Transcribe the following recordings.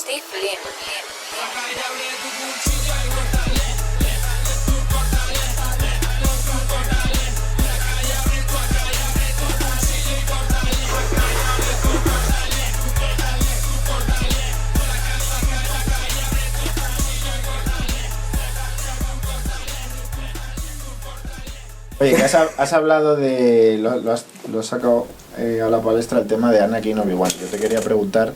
Steve Flynn. Oye, que has hablado de... Lo has sacado a la palestra el tema de Anakin Obi-Wan. Yo te quería preguntar,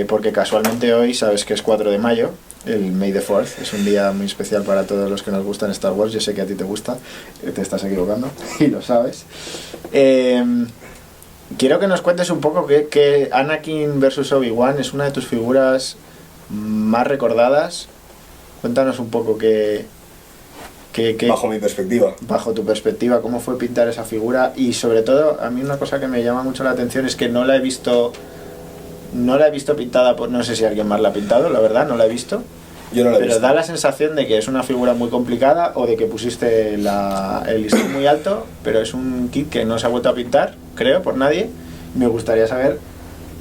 porque casualmente hoy, sabes que es 4 de mayo, el May the 4th, es un día muy especial para todos los que nos gustan Star Wars. Yo sé que a ti te gusta, te estás equivocando, y lo sabes. Quiero que nos cuentes un poco que Anakin versus Obi-Wan es una de tus figuras más recordadas. Cuéntanos un poco qué... Bajo mi perspectiva. Bajo tu perspectiva, ¿cómo fue pintar esa figura? Y sobre todo, a mí una cosa que me llama mucho la atención es que no la he visto pintada por... No sé si alguien más la ha pintado, la verdad, no la he visto. Yo no la he visto. Pero da la sensación de que es una figura muy complicada o de que pusiste el listón muy alto, pero es un kit que no se ha vuelto a pintar, creo, por nadie. Me gustaría saber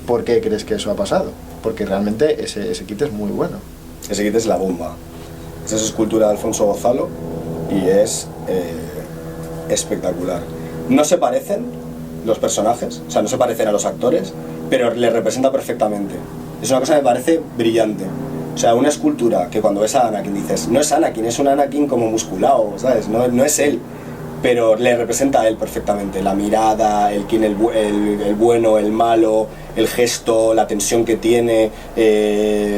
por qué crees que eso ha pasado. Porque realmente ese kit es muy bueno. Ese kit es la bomba. Esa es escultura de Alfonso Gonzalo y es espectacular. No se parecen los personajes, o sea, no se parecen a los actores, pero le representa perfectamente. Es una cosa que me parece brillante. O sea, una escultura que cuando ves a Anakin dices, no es Anakin, es un Anakin como musculado, ¿sabes? No es él, pero le representa a él perfectamente. La mirada, el bueno, el malo, el gesto, la tensión que tiene,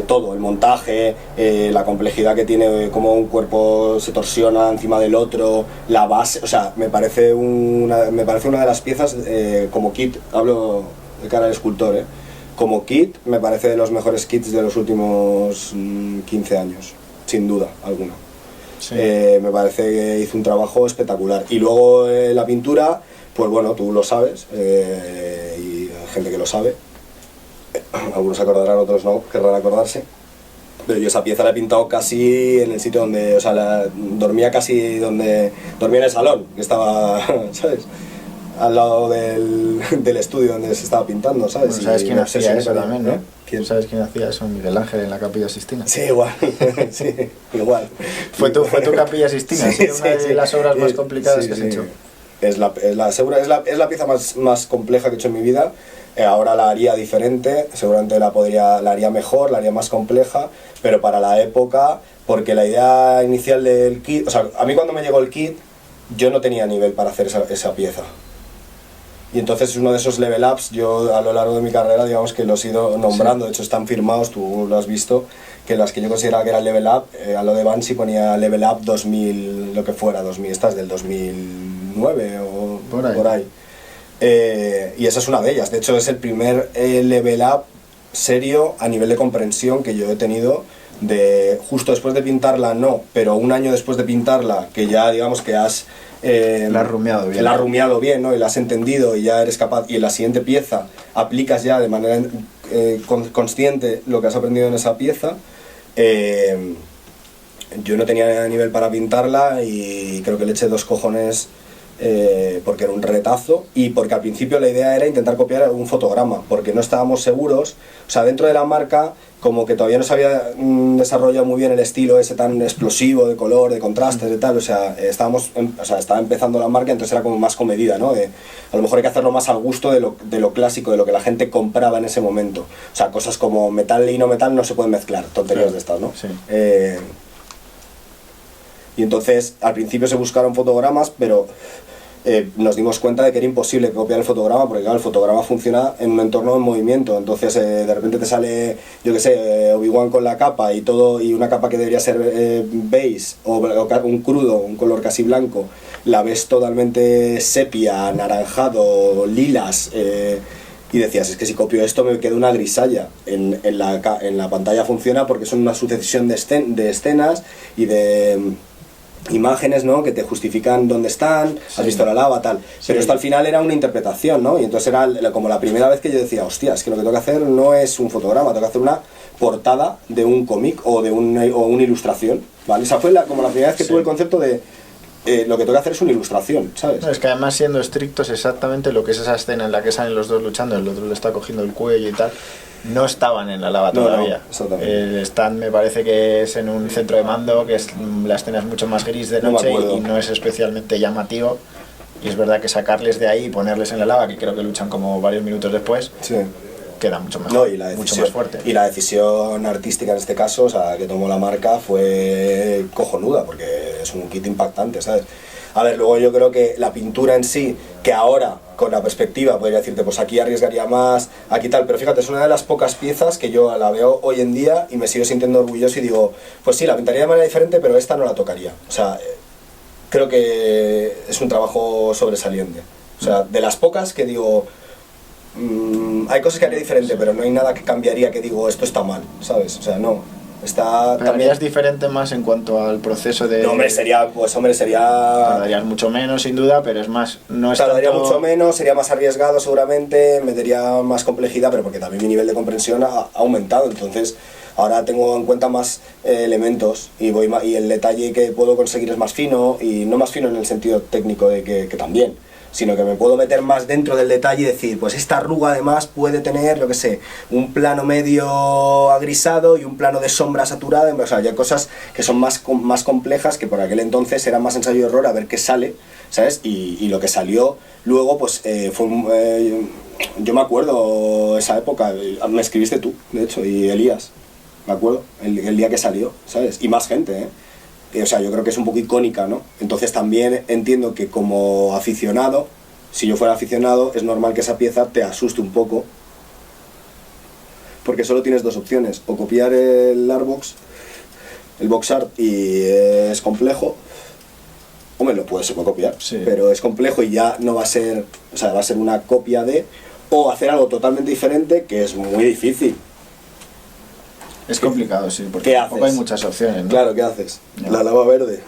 todo, el montaje, la complejidad que tiene, cómo un cuerpo se torsiona encima del otro, la base, o sea, me parece una de las piezas como kit, hablo de cara al escultor, como kit me parece de los mejores kits de los últimos 15 años, sin duda alguna. Sí. Me parece que hizo un trabajo espectacular. Y luego la pintura, pues bueno, tú lo sabes, y hay gente que lo sabe, algunos se acordarán, otros no, querrán acordarse, pero yo esa pieza la he pintado casi en el sitio donde, o sea, dormía casi donde, dormía en el salón, que estaba, ¿sabes?, al lado del estudio donde se estaba pintando, ¿sabes? Bueno, ¿sabes quién hacía eso también, no? ¿Quién? ¿Sabes quién hacía eso? Miguel Ángel en la Capilla Sistina. Sí, igual. Sí, igual. ¿Fue tu Capilla Sistina? Sí, una de las obras más complicadas que has hecho. Es la pieza más compleja que he hecho en mi vida. Ahora la haría diferente, seguramente la haría mejor, la haría más compleja, pero para la época, porque la idea inicial del kit, o sea, a mí cuando me llegó el kit, yo no tenía nivel para hacer esa pieza. Y entonces uno de esos level ups, yo a lo largo de mi carrera, digamos que los he ido nombrando, sí. De hecho están firmados, tú lo has visto, que las que yo consideraba que eran level up, a lo de Banshee ponía level up 2000, lo que fuera, 2000, estas del 2009 o por ahí. Y esa es una de ellas, de hecho es el primer level up serio a nivel de comprensión que yo he tenido, de justo después de pintarla no, pero un año después de pintarla, que ya digamos que has... la has rumiado bien, ¿no? Y la has entendido y ya eres capaz, y en la siguiente pieza aplicas ya de manera consciente lo que has aprendido en esa pieza. Yo no tenía nivel para pintarla y creo que le eché 2 cojones porque era un retazo y porque al principio la idea era intentar copiar un fotograma, porque no estábamos seguros, o sea, dentro de la marca como que todavía no se había desarrollado muy bien el estilo ese tan explosivo de color, de contrastes, de tal, o sea, estaba empezando la marca, entonces era como más comedida, ¿no? A lo mejor hay que hacerlo más al gusto de lo clásico, de lo que la gente compraba en ese momento, o sea, cosas como metal y no metal no se pueden mezclar, tonterías sí. De estas, ¿no? Sí. Y entonces al principio se buscaron fotogramas, pero nos dimos cuenta de que era imposible copiar el fotograma, porque claro, el fotograma funciona en un entorno en movimiento, entonces de repente te sale, yo que sé, Obi-Wan con la capa y todo, y una capa que debería ser beige o un crudo, un color casi blanco, la ves totalmente sepia, anaranjado, lilas, y decías, es que si copio esto me queda una grisalla. En la pantalla funciona porque son una sucesión de escenas y de imágenes, ¿no?, que te justifican dónde están, sí. Has visto la lava, tal, sí. Pero esto al final era una interpretación, ¿no? Y entonces era como la primera vez que yo decía, hostia, es que lo que tengo que hacer no es un fotograma, tengo que hacer una portada de un cómic o de una ilustración, ¿vale? Esa fue como la primera vez que sí. Tuve el concepto de lo que tengo que hacer es una ilustración, ¿sabes? No, es que además, siendo estrictos, exactamente lo que es esa escena en la que salen los dos luchando, el otro le está cogiendo el cuello y tal, no estaban en la lava No, todavía. no, exactamente. El stand me parece que es en un centro de mando, que es, la escena es mucho más gris de No me noche acuerdo. y no es especialmente llamativo. Y es verdad que sacarles de ahí y ponerles en la lava, que creo que luchan como varios minutos después, Sí. queda mucho mejor, No, y la mucho decisión, más fuerte. y la decisión artística en este caso, o sea, que tomó la marca fue cojonuda, porque es un kit impactante, ¿sabes? A ver, luego yo creo que la pintura en sí, que ahora, con la perspectiva, podría decirte, pues aquí arriesgaría más, aquí tal, pero fíjate, es una de las pocas piezas que yo la veo hoy en día y me sigo sintiendo orgulloso y digo, pues sí, la pintaría de manera diferente, pero esta no la tocaría. O sea, creo que es un trabajo sobresaliente. O sea, de las pocas que digo, hay cosas que haría diferente, pero no hay nada que cambiaría que digo, esto está mal, ¿sabes? O sea, no. Está Pero también... harías diferente más en cuanto al proceso de... No, hombre, sería... Tardarías mucho menos, sin duda, pero es más... No es Tardaría tanto... mucho menos, sería más arriesgado seguramente, metería más complejidad, pero porque también mi nivel de comprensión ha aumentado, entonces ahora tengo en cuenta más elementos y y el detalle que puedo conseguir es más fino, y no más fino en el sentido técnico de que también, sino que me puedo meter más dentro del detalle y decir, pues esta arruga además puede tener, lo que sé, un plano medio agrisado y un plano de sombra saturada, o sea, ya cosas que son más complejas, que por aquel entonces era más ensayo y error a ver qué sale, ¿sabes? Y lo que salió luego, pues fue yo me acuerdo esa época, me escribiste tú, de hecho, y Elías, me acuerdo, el día que salió, ¿sabes? Y más gente, ¿eh? O sea, yo creo que es un poco icónica, ¿no? Entonces también entiendo que como aficionado, si yo fuera aficionado, es normal que esa pieza te asuste un poco, porque solo tienes dos opciones, o copiar el Artbox, el box art, y es complejo, hombre, se puede copiar, Sí. pero es complejo y ya no va a ser, o sea, va a ser una copia de, o hacer algo totalmente diferente, que es muy difícil. Es complicado, sí, porque ¿Qué tampoco haces? hay muchas opciones, ¿no? Claro, ¿qué haces? Ya. La lava verde.